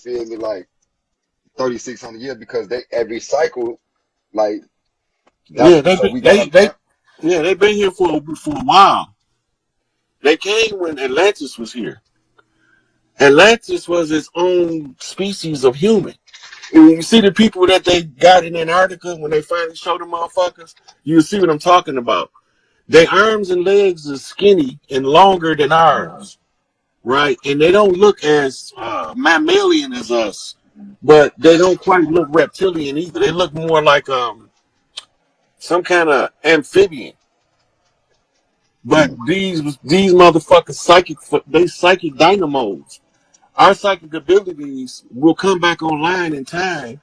feel me, like 3,600 years because they every cycle, like Yeah, that's so we got a they've been here for a while. They came when Atlantis was here. Atlantis was its own species of human. And when you see the people that they got in Antarctica, when they finally show the motherfuckers, you see what I'm talking about. Their arms and legs are skinny and longer than ours, right? And they don't look as mammalian as us, but they don't quite look reptilian either. They look more like some kind of amphibian. But these motherfuckers psychic dynamos. Our psychic abilities will come back online in time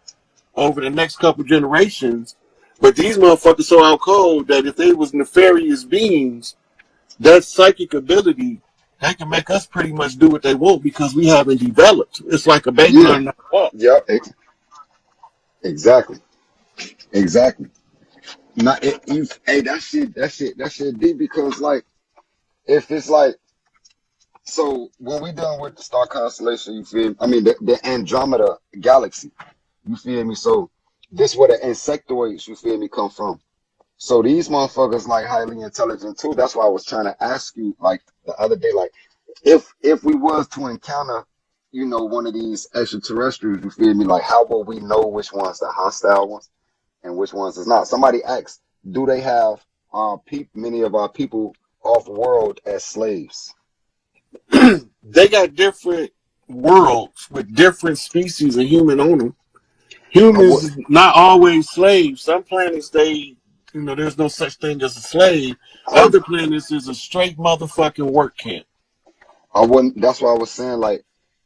over the next couple generations. But these motherfuckers so out cold that if they was nefarious beings, that psychic ability, they can make us pretty much do what they want because we haven't developed. It's like a baby yeah, learning how to walk. yeah, exactly, exactly. Not hey, that shit deep because like if it's like so when we done with the star constellation, you feel me? I mean the Andromeda galaxy, you feel me? So this where the insectoids, you feel me, come from. So these motherfuckers like highly intelligent too. That's why I was trying to ask you like the other day, like if we was to encounter, one of these extraterrestrials, you feel me, like how will we know which ones the hostile ones and which ones is not? Somebody asked, do they have many of our people off world as slaves? They got different worlds with different species of human on them. Humans would is not always slaves. Some planets there's no such thing as a slave. I Other planets is a straight motherfucking work camp. I wouldn't. That's why I was saying like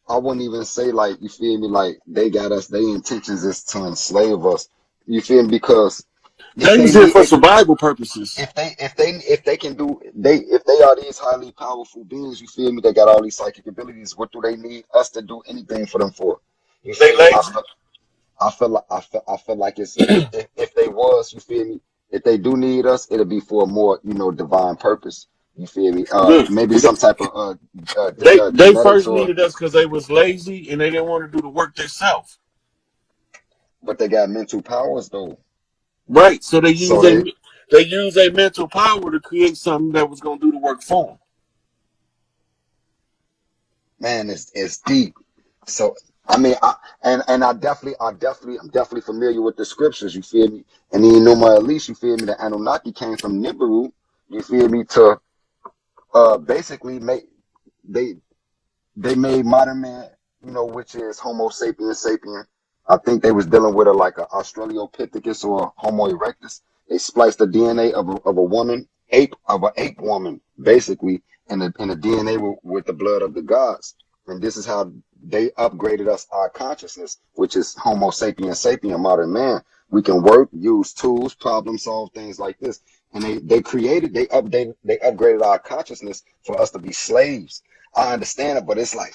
I wouldn't even say like you feel me like they got us. Their intentions is to enslave us. You feel me? Because if They they use it need for survival purposes. if they can do they if they are these highly powerful beings, you feel me? They got all these psychic abilities. What do they need us to do anything for them for? You They feel me? I lazy. feel I feel like it's if they was, you feel me? If they do need us, it'll be for a more divine purpose. You feel me? Look, Maybe some type of they genetics first or needed us because they was lazy and they didn't want to do the work themselves. but they got mental powers though. Right. So So they they use a mental power to create something that was gonna do the work for them. man, it's deep. So I mean, and I'm definitely familiar with the scriptures. You feel me? And then at least you feel me. The Anunnaki came from Nibiru. You feel me? To basically make they they made modern man, which is Homo sapiens sapien. I think they was dealing with like a Australopithecus or a Homo erectus. They spliced the DNA of a woman, ape woman, basically, and the DNA with the blood of the gods. And this is how they upgraded us our consciousness, which is Homo sapiens sapien, modern man. We can work, use tools, problem solve, things like this. And they upgraded our consciousness for us to be slaves. I understand it, but it's like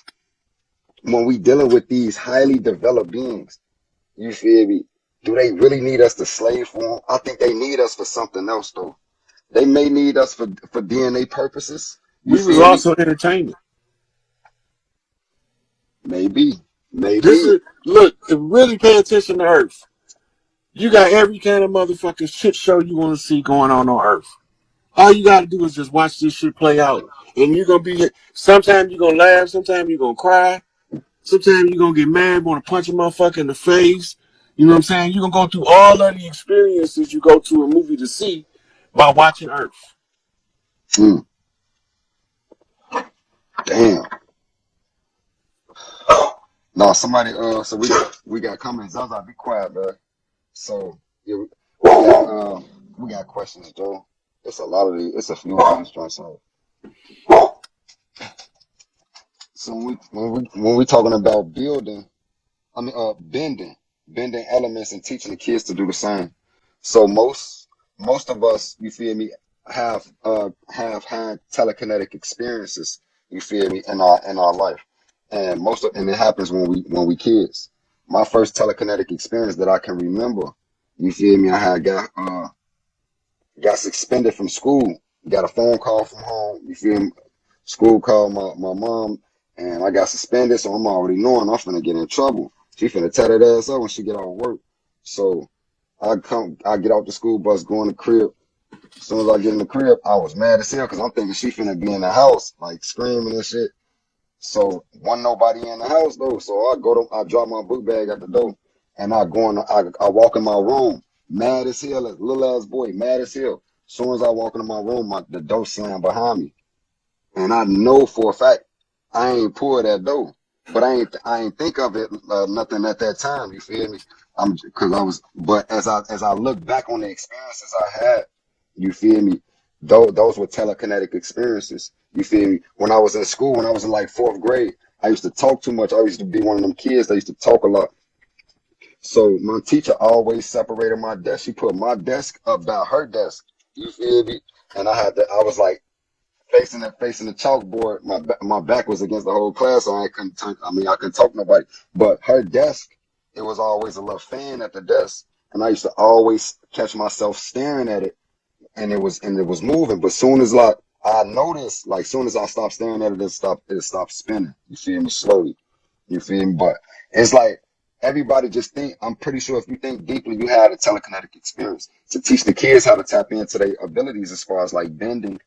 when we dealing with these highly developed beings, you feel me? Do they really need us to slave for them? I think they need us for something else, though. They may need us for DNA purposes. You We was feel me? also entertainment. Maybe, This maybe. is look, if you really pay attention to Earth. You got every kind of motherfucking shit show you want to see going on Earth. All you gotta do is just watch this shit play out. And you're gonna be sometimes you're gonna laugh, sometimes you're gonna cry, sometimes you're gonna get mad, wanna punch a motherfucker in the face. You know what I'm saying? You're gonna go through all of the experiences you go to a movie to see by watching Earth. Mm, damn. No, somebody. So we got comments. Zaza, be quiet, bro. So yeah, we got questions, Joe. It's a lot of these. It's a few of these joints. So when we talking about building, I mean bending elements and teaching the kids to do the same. So most of us, you feel me, have had telekinetic experiences. You feel me in our life, and it happens when we kids. My first telekinetic experience that I can remember, you feel me, I had got suspended from school. Got a phone call from home. You feel me? School called my mom and I got suspended, so I'm already knowing I'm finna get in trouble. She finna tear that ass up when she get off work. So I get off the school bus, go in the crib. As soon as I get in the crib, I was mad as hell because I'm thinking she finna be in the house, like screaming and shit. So wasn't nobody in the house though. So I drop my book bag at the door, and I walk in my room, mad as hell, a little ass boy, mad as hell. As soon as I walk into my room, the door slammed behind me, and I know for a fact I ain't pull that door, but I ain't think of it nothing at that time. You feel me? Because I was, but as I look back on the experiences I had, you feel me? Those were telekinetic experiences. You feel me? When I was in school, when I was in like fourth grade, I used to talk too much. I used to be one of them kids that used to talk a lot. So my teacher always separated my desk. She put my desk up by her desk. You feel me? And I was like facing the chalkboard. My back was against the whole class, so I couldn't talk to nobody. But her desk, it was always a little fan at the desk, and I used to always catch myself staring at it, and it was moving. But soon as like I noticed, like soon as I stopped staring at it, it stopped spinning. You feel me? Slowly. You feel me? But it's like everybody just think. I'm pretty sure if you think deeply, you had a telekinetic experience to teach the kids how to tap into their abilities as far as like bending.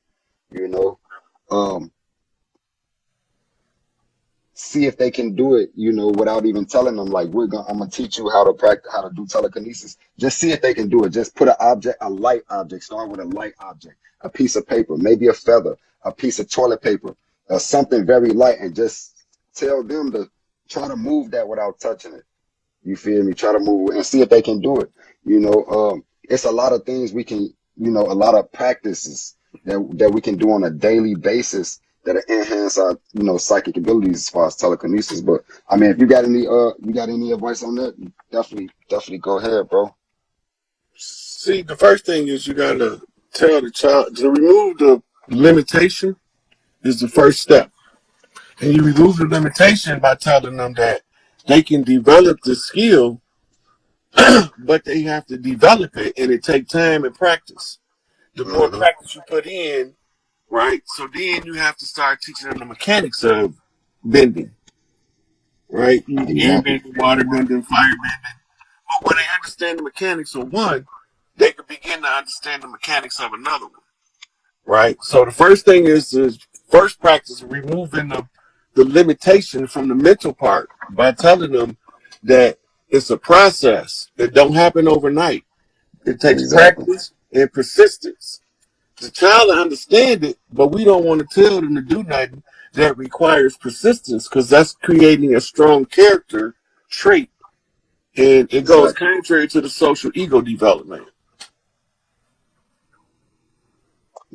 You know, um, see if they can do it, without even telling them, like, I'm gonna teach you how to practice, how to do telekinesis. Just see if they can do it. Just put a light object, start with a light object, a piece of paper, maybe a feather, a piece of toilet paper, something very light, and just tell them to try to move that without touching it. You feel me? Try to move and see if they can do it. It's a lot of things we can, a lot of practices that we can do on a daily basis that enhance our, psychic abilities as far as telekinesis. But I mean, if you got any advice on that, definitely go ahead, bro. See, the first thing is you gotta tell the child to remove the limitation is the first step. And you remove the limitation by telling them that they can develop the skill, but they have to develop it and it takes time and practice. The more Hmm. practice you put in, right? So then you have to start teaching them the mechanics of bending, right? Air Exactly. bending, water bending, fire bending. But when they understand the mechanics of one, they can begin to understand the mechanics of another one, right? So the first thing is to first practice removing the limitation from the mental part by telling them that it's a process that don't happen overnight. It takes Exactly. practice and persistence. The child will understand it, but we don't want to tell them to do nothing that requires persistence because that's creating a strong character trait, and it goes Exactly. contrary to the social ego development.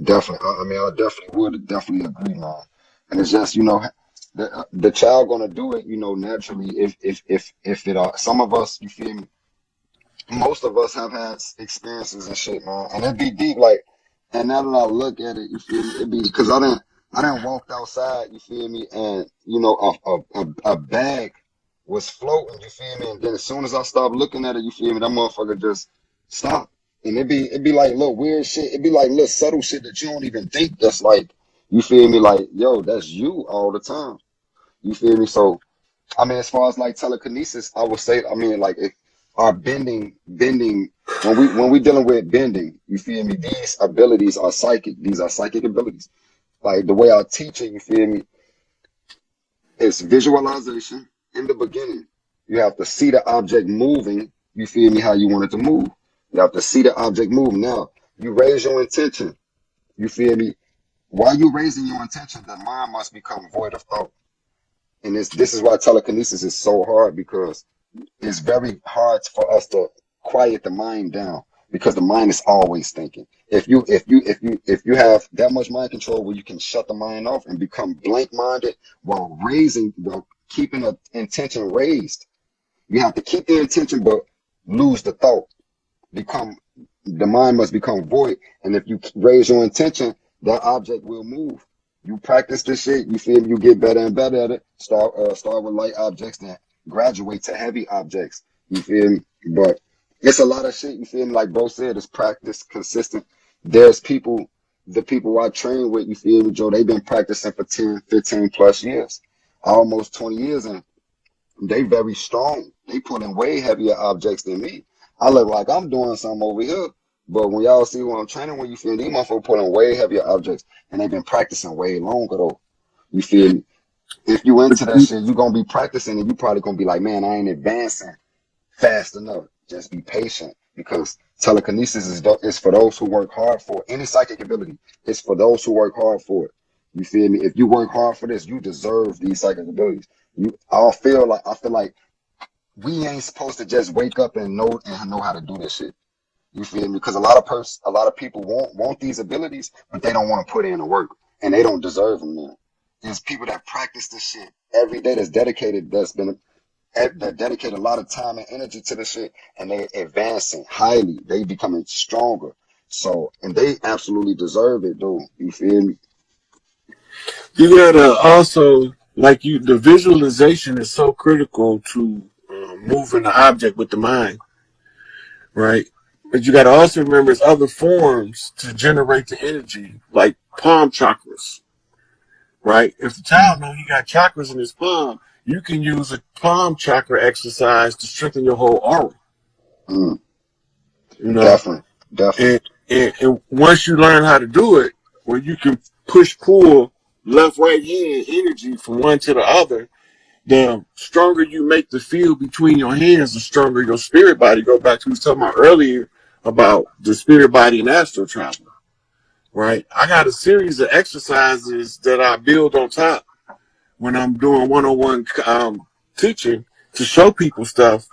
Definitely. I mean, I definitely would definitely agree, man. And it's just, the child gonna do it, naturally. If it are some of us, you feel me? Most of us have had experiences and shit, man. And it be deep, like. And now that I look at it, you feel me? It be because I done walked outside, you feel me? And a bag was floating, you feel me? And then as soon as I stopped looking at it, you feel me? That motherfucker just stopped. And it be like little weird shit. It be like little subtle shit that you don't even think that's like, you feel me? Like, yo, that's you all the time. You feel me? So I mean, as far as like telekinesis, I would say, I mean, like if our bending, when we dealing with bending, you feel me? These abilities are psychic. These are psychic abilities. Like the way I teach it, you feel me? It's visualization in the beginning. You have to see the object moving. You feel me? How you want it to move. You have to see the object move. Now you raise your intention. You feel me? While you raising your intention, the mind must become void of thought. And this is why telekinesis is so hard because it's very hard for us to quiet the mind down because the mind is always thinking. If you have that much mind control where you can shut the mind off and become blank minded while keeping the intention raised, you have to keep the intention but lose the thought. Become the mind must become void, and if you raise your intention, that object will move. You practice this shit, you feel me? You get better and better at it. Start with light objects, then graduate to heavy objects. You feel me? But it's a lot of shit. You feel me? Like bro said, it's practice, consistent. There's the people I train with. You feel me, Joe? They've been practicing for 10, 15 plus years. almost 20 years, and they very strong. They pulling way heavier objects than me. I look like I'm doing something over here, but when y'all see what I'm training, when you feel these motherfuckers pulling way heavier objects, and they've been practicing way longer though. You feel me? If you into that shit, you gonna be practicing, and you probably gonna be like, man, I ain't advancing fast enough. Just be patient, because telekinesis is for those who work hard for it. Any psychic ability. It's for those who work hard for it. You feel me? If you work hard for this, you deserve these psychic abilities. I feel like we ain't supposed to just wake up and know how to do this shit. You feel me? Because a lot of people want these abilities, but they don't want to put in the work, and they don't deserve them now. There's people that practice this shit every day, that's dedicated, that dedicate a lot of time and energy to this shit, and they advancing highly. They becoming stronger. So, and they absolutely deserve it, though. You feel me? You gotta also, the visualization is so critical to moving the object with the mind, right? But you gotta also remember there's other forms to generate the energy, like palm chakras, right? If the child knows he got chakras in his palm, you can use a palm chakra exercise to strengthen your whole aura. Mm, You know, definitely, definitely. and once you learn how to do it, where you can push pull left right hand energy from one to the other, the stronger you make the field between your hands, the stronger your spirit body. Go back to what we was talking about earlier about the spirit body and astral travel, right? I got a series of exercises that I build on top when I'm doing one-on-one teaching to show people stuff.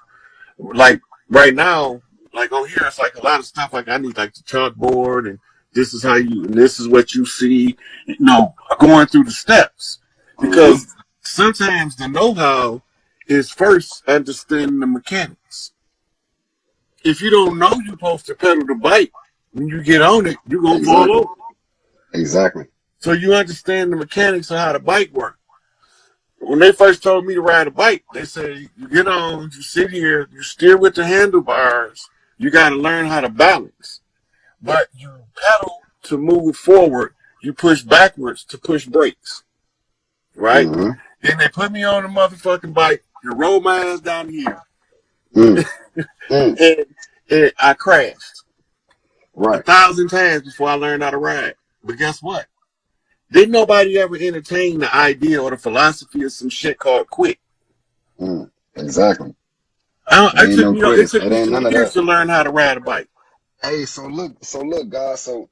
Like right now, like on here, it's like a lot of stuff. Like I need like the chalkboard, and this is how you, and this is what you see. Going through the steps, Mm-hmm. because sometimes the know-how is first understanding the mechanics. If you don't know you're supposed to pedal the bike, when you get on it, you're gonna fall Exactly. over. Exactly. So you understand the mechanics of how the bike works. When they first told me to ride a bike, they said, you get on, you sit here, you steer with the handlebars, you got to learn how to balance. But you pedal to move forward, you push backwards to push brakes, right? Mm-hmm. Then they put me on the motherfucking bike and roll my ass down here. Mm. Mm. And I crashed Right. 1,000 times before I learned how to ride. But guess what? Didn't nobody ever entertain the idea or the philosophy of some shit called quit. Mm. Exactly. It I ain't took no it quitters. took It me ain't some none of years that. to learn how to ride a bike. Hey, so look, guys. So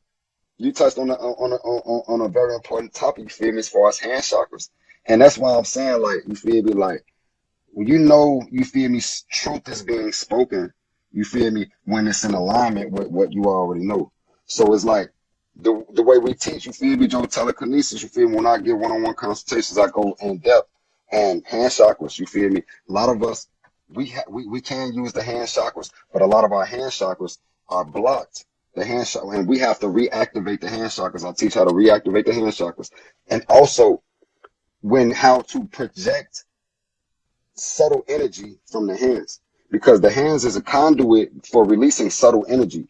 you touched on a very important topic. You feel me? As far as hand chakras, and that's why I'm saying, like, you feel me? Like, when you feel me? Truth is being spoken. You feel me? When it's in alignment with what you already know. So it's like the way we teach. You feel me? Joe, telekinesis. You feel me? When I get one-on-one consultations, I go in depth, and hand chakras. You feel me? A lot of us we can use the hand chakras, but a lot of our hand chakras are blocked. The hand chakra, and we have to reactivate the hand chakras. I teach how to reactivate the hand chakras, and also how to project subtle energy from the hands, because the hands is a conduit for releasing subtle energy.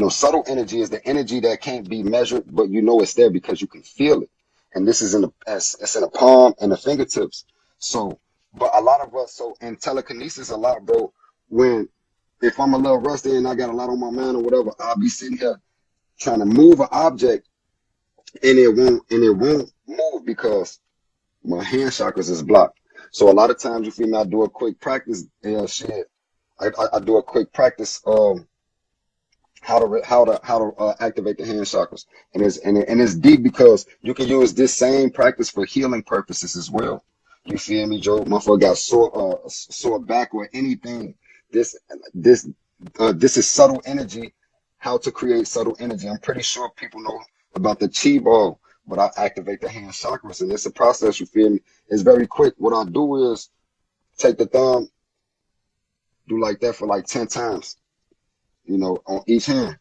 Subtle energy is the energy that can't be measured, but you know it's there because you can feel it. And this is it's in the palm and the fingertips. So, but a lot of us, so in telekinesis, a lot, bro, when if I'm a little rusty and I got a lot on my mind or whatever, I'll be sitting here trying to move an object, and it won't move because my hand chakras is blocked. So a lot of times you feel me, I do a quick practice. Shit. I do a quick practice how to activate the hand chakras, and it's deep because you can use this same practice for healing purposes as well. You feel me, Joe? Motherfucker got sore back or anything. This this this is subtle energy. How to create subtle energy. I'm pretty sure people know about the chi ball, but I activate the hand chakras, and it's a process. You feel me? It's very quick. What I do is take the thumb, do like that for like 10 times. On each hand.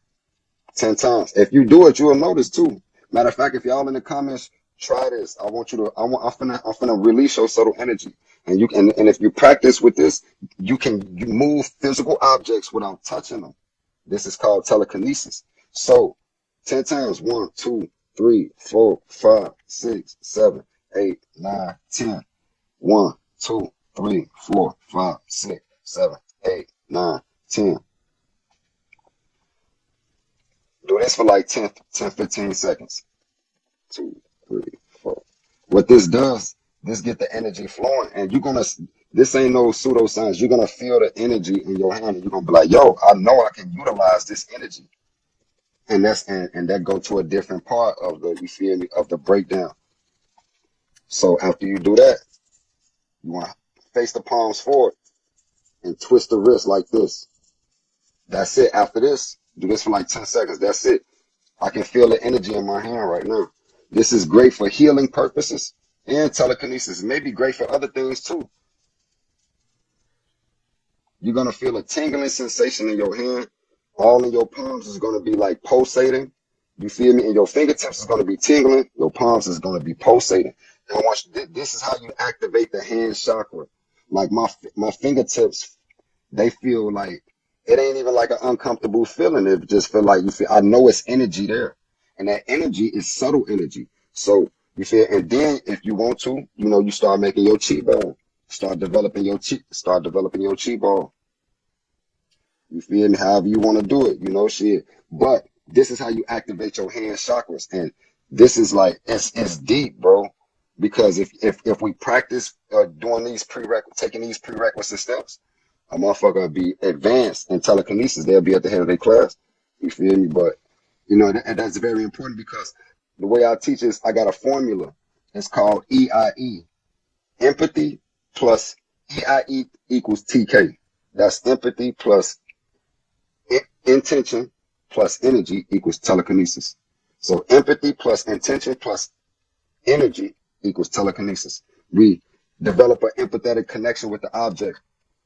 10 times. If you do it, you'll notice too. Matter of fact, if y'all in the comments, try this. I want you to, I'm finna release your subtle energy. And if you practice with this, you move physical objects without touching them. This is called telekinesis. So 10 times, 1, 2, 3, 4, 5, 6, 7, 8, 9, 10. 1, 2, 3, 4, 5, 6, 7, 8, 9, 10. Do this for like 10, 15 seconds. 2, 3, 4. What this does, this get the energy flowing, and you're gonna. This ain't no pseudoscience. You're gonna feel the energy in your hand, and you're gonna be like, "Yo, I know I can utilize this energy," and that go to a different part of the, you feel me, of the breakdown. So after you do that, you want to face the palms forward and twist the wrist like this. That's it. After this, do this for like 10 seconds. That's it. I can feel the energy in my hand right now. This is great for healing purposes and telekinesis. It may be great for other things too. You're going to feel a tingling sensation in your hand. All in your palms is going to be like pulsating. You feel me? And your fingertips is going to be tingling. Your palms is going to be pulsating. And once this is how you activate the hand chakra. Like my fingertips, they feel like, it ain't even like an uncomfortable feeling. It just feel like you feel, I know it's energy there. And that energy is subtle energy. So you feel, and then if you want to, you know, you start making your chi ball. Start developing your chi ball. You feel me? However you want to do it, you know, shit. But this is how you activate your hand chakras. And this is like, it's deep, bro. Because if we practice doing these taking these prerequisite steps, a motherfucker will be advanced in telekinesis. They'll be at the head of their class. You feel me? But, you know, that's very important because the way I teach is I got a formula. It's called EIE. Empathy plus EIE equals TK. That's empathy plus intention plus energy equals telekinesis. So empathy plus intention plus energy equals telekinesis. We develop an empathetic connection with the object.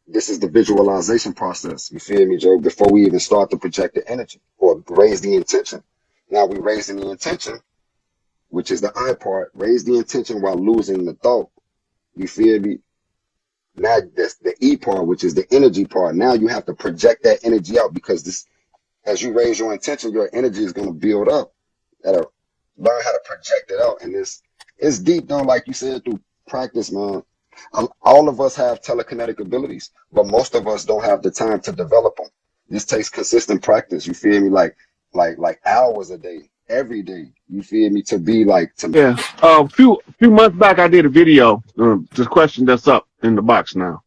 This is the visualization process. You feel me, Joe? Before we even start to project the energy or raise the intention. Now we raising the intention, which is the I part. Raise the intention while losing the thought. You feel me? Now that's the E part, which is the energy part. Now you have to project that energy out because this, as you raise your intention, your energy is going to build up. That'll learn how to project it out. And it's deep though, like you said, through practice, man. All of us have telekinetic abilities, but most of us don't have the time to develop them. This takes consistent practice. You feel me? Like hours a day, every day. You feel me? To be like, to Yeah. A few months back, I did a video. This question that's up in the box now.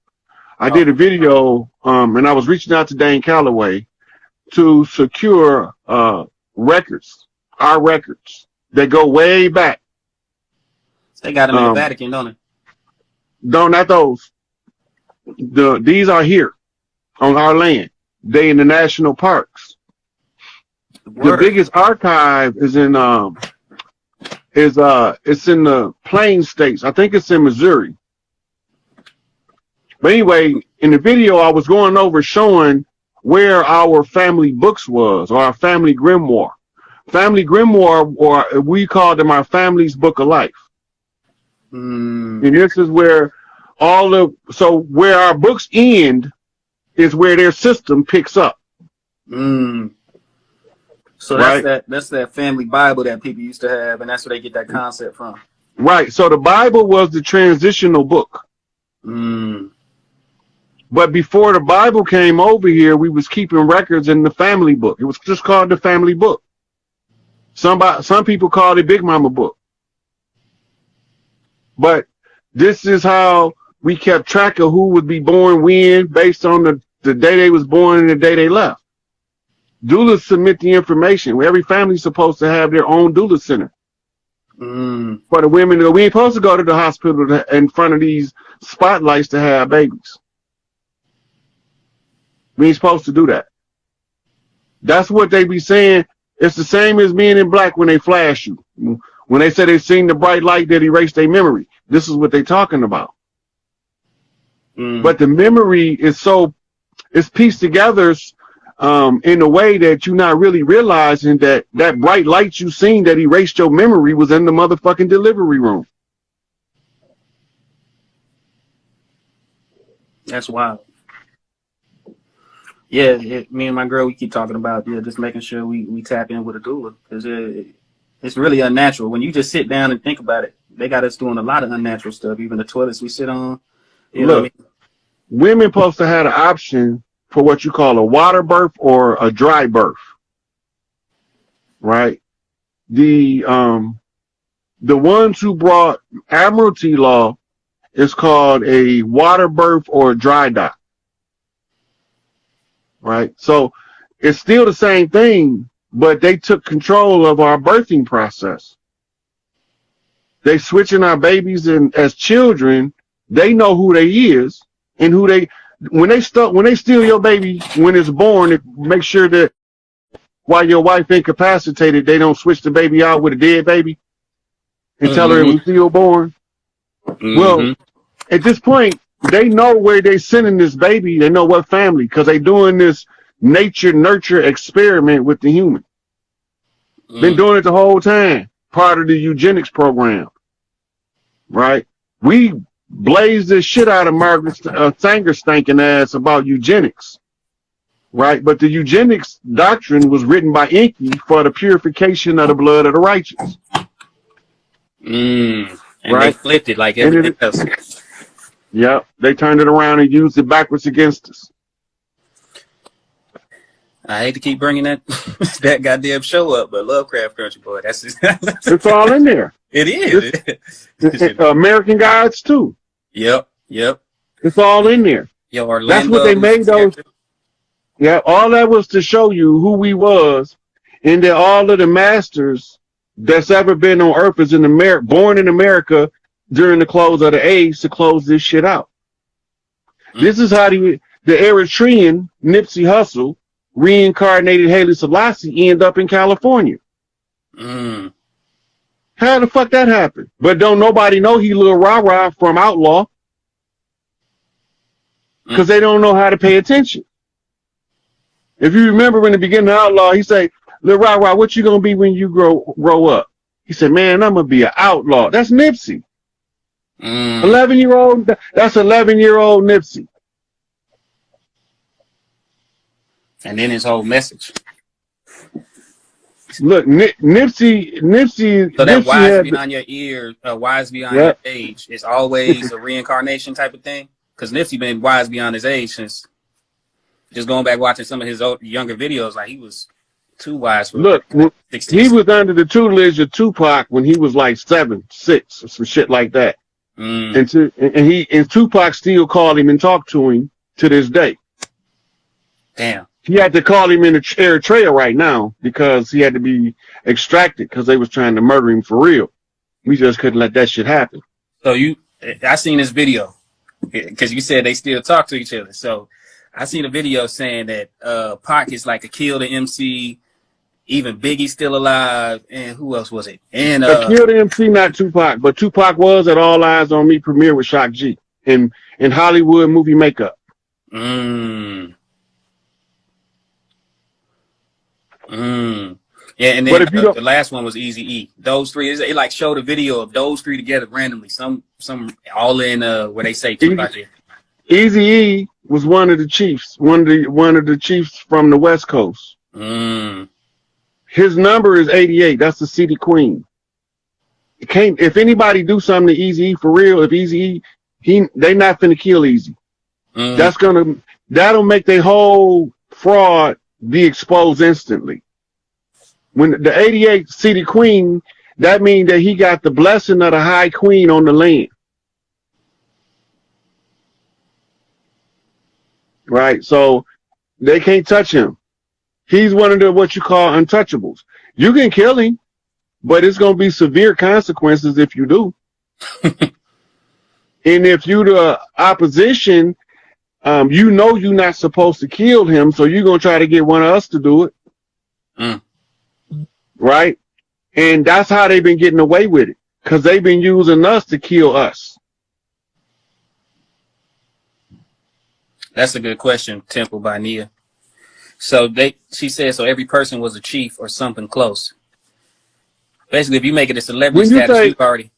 I did a video, and I was reaching out to Dane Calloway to secure records, our records that go way back. They got them in the Vatican, don't they? No, not those. These are here on our land. They in the national parks. The biggest archive is in it's in the Plain States. I think it's in Missouri. But anyway, in the video I was going over showing where our family books was, or our family grimoire. Family grimoire, or we call them our family's book of life. And this is where where our books end is where their system picks up. So right? that's that family Bible that people used to have, and that's where they get that concept from. Right. So the Bible was the transitional book. But before the Bible came over here, we was keeping records in the family book. It was just called the family book. Some people called it Big Mama book. But this is how we kept track of who would be born when, based on the day they was born and the day they left. Doulas submit the information. Every family's supposed to have their own doula center. For the women, we ain't supposed to go to the hospital in front of these spotlights to have babies. We ain't supposed to do that. That's what they be saying. It's the same as Men in Black when they flash you. When they say they seen the bright light that erased their memory. This is what they talking about. But the memory is it's pieced together in a way that you're not really realizing that bright light you seen that erased your memory was in the motherfucking delivery room. That's wild. Yeah, me and my girl, we keep talking about just making sure we tap in with a doula, because it's really unnatural when you just sit down and think about it. they got us doing a lot of unnatural stuff. Even the toilets we sit on. You know what I Look, women supposed to have an option for what you call a water birth or a dry birth, right? The ones who brought Admiralty law is called a water birth or a dry dock, right? So it's still the same thing, but they took control of our birthing process. They switching our babies, and as children, they know who they is and who they when they steal your baby when it's born, make sure that while your wife incapacitated, they don't switch the baby out with a dead baby and tell her it was still born. Well, at this point, they know where they sending this baby. They know what family, because they doing this nature nurture experiment with the human. Been doing it the whole time, part of the eugenics program, right? We blazed the shit out of Margaret Sanger stinking ass about eugenics, right? But the eugenics doctrine was written by Enki for the purification of the blood of the righteous. And right? they flipped it like everything else. Yeah, they turned it around and used it backwards against us. I hate to keep bringing that that goddamn show up, but Lovecraft Country, boy, that's just it's all in there. It is. American Gods too. Yep. It's all in there. Yo, Orlando, that's what they made those. Yeah, all that was to show you who we was, and that all of the masters that's ever been on Earth is in America, born in America during the close of the age to close this shit out. This is how the Eritrean Nipsey Hussle reincarnated Haile Selassie end up in California. How the fuck that happened? But don't nobody know he Lil Rah-Rah from Outlaw, because they don't know how to pay attention. If you remember in the beginning of Outlaw, he said, Lil Rah-Rah, what you gonna be when you grow up? He said, man, I'm gonna be an outlaw. That's Nipsey. 11-year-old, that's 11-year-old Nipsey. And then his whole message. Look, Nipsey. So that Nipsey wise beyond your ear, wise beyond your age, is always a reincarnation type of thing. Because Nipsey been wise beyond his age since. Just going back watching some of his younger videos, like he was too wise for. Look, 16. he was under the tutelage of Tupac when he was like 7, 6, or some shit like that. And Tupac still called him and talked to him to this day. Damn. He had to call him in Eritrea right now because he had to be extracted because they was trying to murder him for real. We just couldn't let that shit happen. So I seen this video because you said they still talk to each other. So I seen a video saying that Pac is like a kill the MC, even Biggie's still alive, and who else was it? And kill the MC, not Tupac, but Tupac was at All Eyes on Me premiere with Shock G in Hollywood movie makeup. Yeah, and then the last one was Eazy-E. Those three, it like showed a video of those three together randomly. Some all in where they say Tupac. Eazy-E was one of the chiefs, one of the chiefs from the West Coast. His number is 88. That's the City Queen. If anybody do something to Eazy-E for real, if Eazy-E, they not finna kill Eazy. That'll make their whole fraud be exposed instantly. When the 88 City Queen, that means that he got the blessing of the High Queen on the land. Right? So they can't touch him. He's one of the what you call untouchables. You can kill him, but it's going to be severe consequences if you do. And if you the opposition, you know you're not supposed to kill him, so you're going to try to get one of us to do it. Right? And that's how they've been getting away with it, because they've been using us to kill us. That's a good question, Temple by Nia. So she said, so every person was a chief or something close. Basically, if you make it a celebrity status, you've already.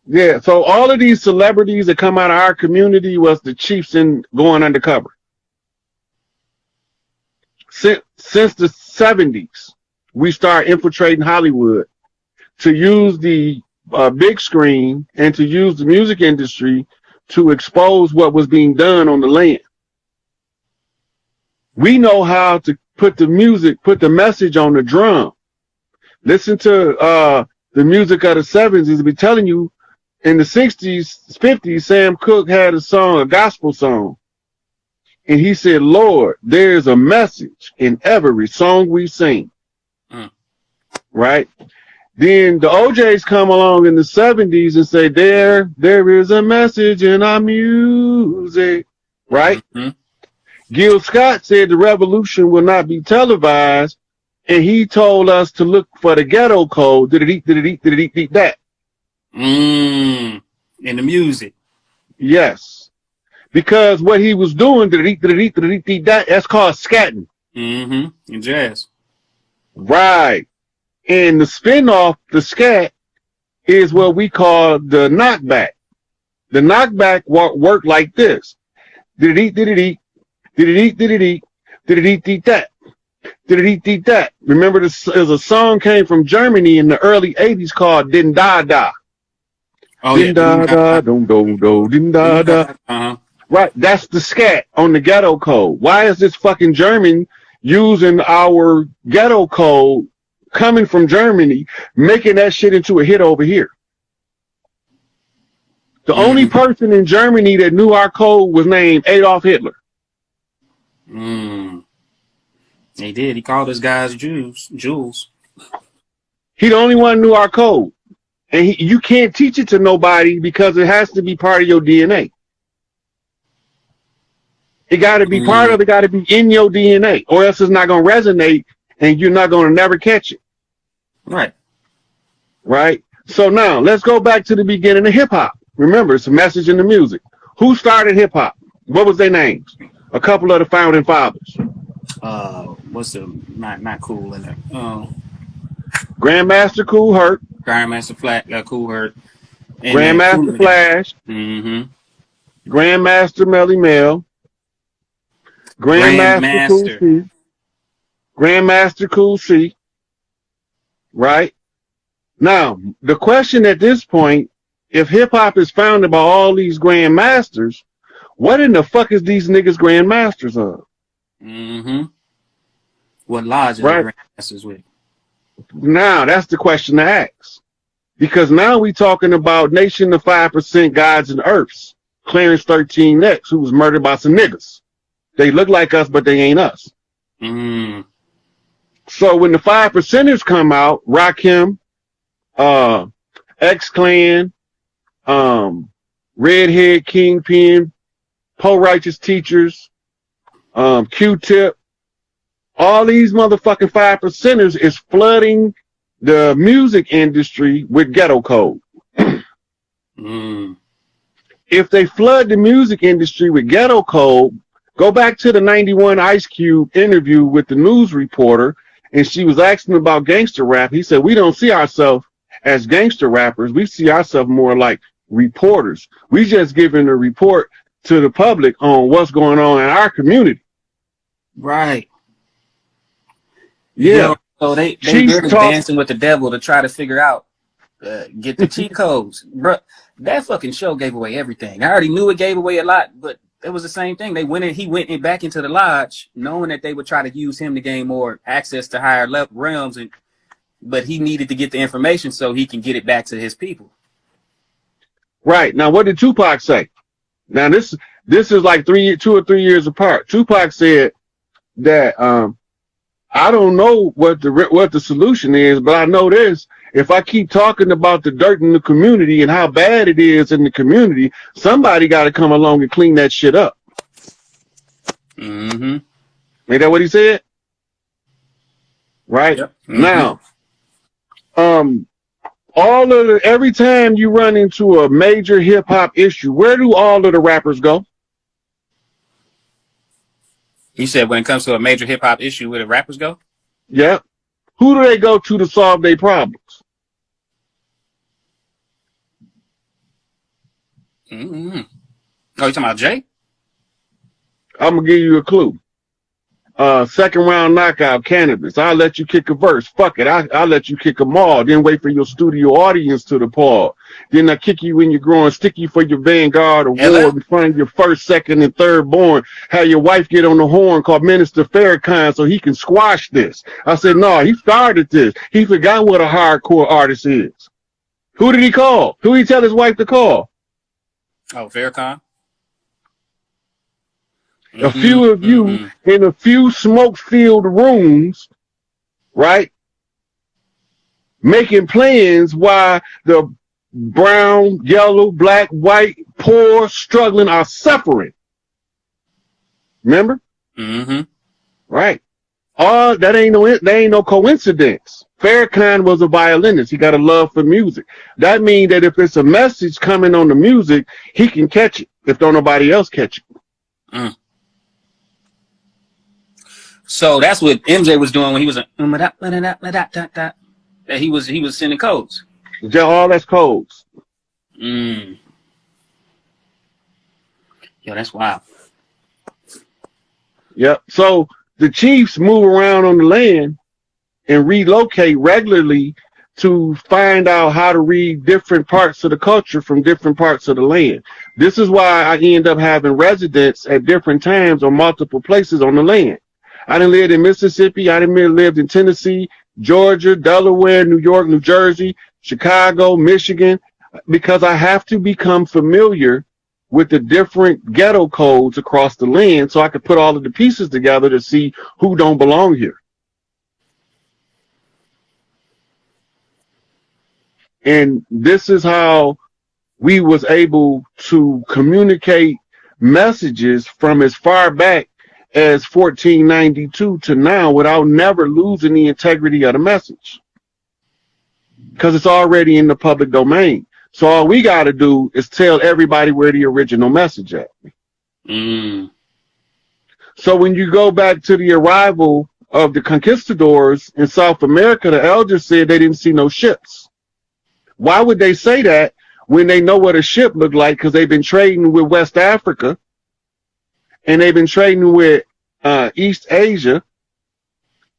Yeah, so all of these celebrities that come out of our community was the chiefs in going undercover. Since the 70s, we started infiltrating Hollywood to use the big screen and to use the music industry to expose what was being done on the land. We know how to put the music, put the message on the drum. Listen to the music of the 70s. Be telling you in the 60s, 50s, Sam Cooke had a song, a gospel song. And he said, Lord, there's a message in every song we sing. Right? Then the OJs come along in the 70s and say, there is a message in our music. Right? Gil Scott said the revolution will not be televised. And he told us to look for the ghetto code. Did it that? In the music. Yes. Because what he was doing, that's called scatting. In jazz. Right. And the spin-off, the scat, is what we call the knockback. The knockback worked like this. That. Remember, there's a song came from Germany in the early 80s called Din Da Da. Oh, Din Da Da, dum do do, din da da. Right, that's the scat on the ghetto code. Why is this fucking German using our ghetto code coming from Germany, making that shit into a hit over here? The only person in Germany that knew our code was named Adolf Hitler. He did. He called his guys Jews. He the only one who knew our code. And you can't teach it to nobody because it has to be part of your DNA. It got to be part of it, got to be in your DNA, or else it's not going to resonate and you're not going to never catch it. Right. Right? So now, let's go back to the beginning of hip-hop. Remember, it's a message in the music. Who started hip-hop? What was their names? A couple of the founding fathers. What's the, not Cool in there? Grandmaster Cool Herc. Grandmaster Cool Herc. Grandmaster Flash. Grandmaster Melly Mel. Grandmaster Cool C. Grandmaster Cool C. Right? Now, the question at this point, if hip-hop is founded by all these grandmasters, what in the fuck is these niggas grandmasters of? What lodge are the grandmasters with? Now, that's the question to ask. Because now we talking about Nation of 5% Gods and Earths. Clarence 13X, who was murdered by some niggas. They look like us, but they ain't us. So when the 5%ers come out, Rakim, X-Clan, Redhead Kingpin, Poe Righteous Teachers, Q-Tip, all these motherfucking 5%ers is flooding the music industry with ghetto code. If they flood the music industry with ghetto code, go back to the 91 Ice Cube interview with the news reporter, and she was asking about gangster rap. He said, we don't see ourselves as gangster rappers. We see ourselves more like reporters. We just giving a report to the public on what's going on in our community. Right. Yeah. So they really dancing with the devil to try to figure out, get the cheat codes. Bro, that fucking show gave away everything. I already knew it gave away a lot, but it was the same thing. He went back into the lodge knowing that they would try to use him to gain more access to higher level realms, but he needed to get the information so he can get it back to his people. Right. Now, what did Tupac say? Now, this is like 2 or 3 years apart. Tupac said that I don't know what the solution is, but I know this. If I keep talking about the dirt in the community and how bad it is in the community, somebody got to come along and clean that shit up. Ain't that what he said? Right? Yep. Now, every time you run into a major hip hop issue, where do all of the rappers go? You said when it comes to a major hip hop issue, where the rappers go? Yeah. Who do they go to solve their problems? Oh, you talking about Jay? I'm gonna give you a clue. second round knockout, Cannabis. I'll let you kick a verse. Fuck it. I'll let you kick them all. Then wait for your studio audience to depart. Then I kick you when you're growing, stick you for your Vanguard award in front of your first, second, and third born. Have your wife get on the horn called Minister Farrakhan so he can squash this. I said, no, he started this. He forgot what a hardcore artist is. Who did he call? Who did he tell his wife to call? Oh, Farrakhan. A few of you in a few smoke-filled rooms, right? Making plans while the brown, yellow, black, white, poor, struggling are suffering. Remember? Right. That ain't no coincidence. Farrakhan was a violinist. He got a love for music. That means that if it's a message coming on the music, he can catch it if don't nobody else catch it. So that's what MJ was doing when he was that he was sending codes. All that's codes. Yo, that's wild. Yep. So the chiefs move around on the land and relocate regularly to find out how to read different parts of the culture from different parts of the land. This is why I end up having residents at different times on multiple places on the land. I done lived in Mississippi. I done lived in Tennessee, Georgia, Delaware, New York, New Jersey, Chicago, Michigan, because I have to become familiar with the different ghetto codes across the land so I could put all of the pieces together to see who don't belong here. And this is how we was able to communicate messages from as far back as 1492 to now without never losing the integrity of the message, because it's already in the public domain. So all we got to do is tell everybody where the original message at. So when you go back to the arrival of the conquistadors in South America, the elders said they didn't see no ships. Why would they say that when they know what a ship looked like? Because they've been trading with West Africa and they've been trading with East Asia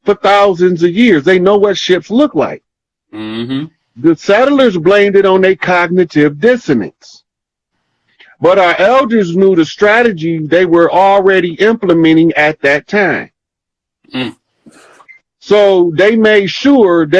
for thousands of years. They know what ships look like. The settlers blamed it on their cognitive dissonance. But our elders knew the strategy they were already implementing at that time. So they made sure that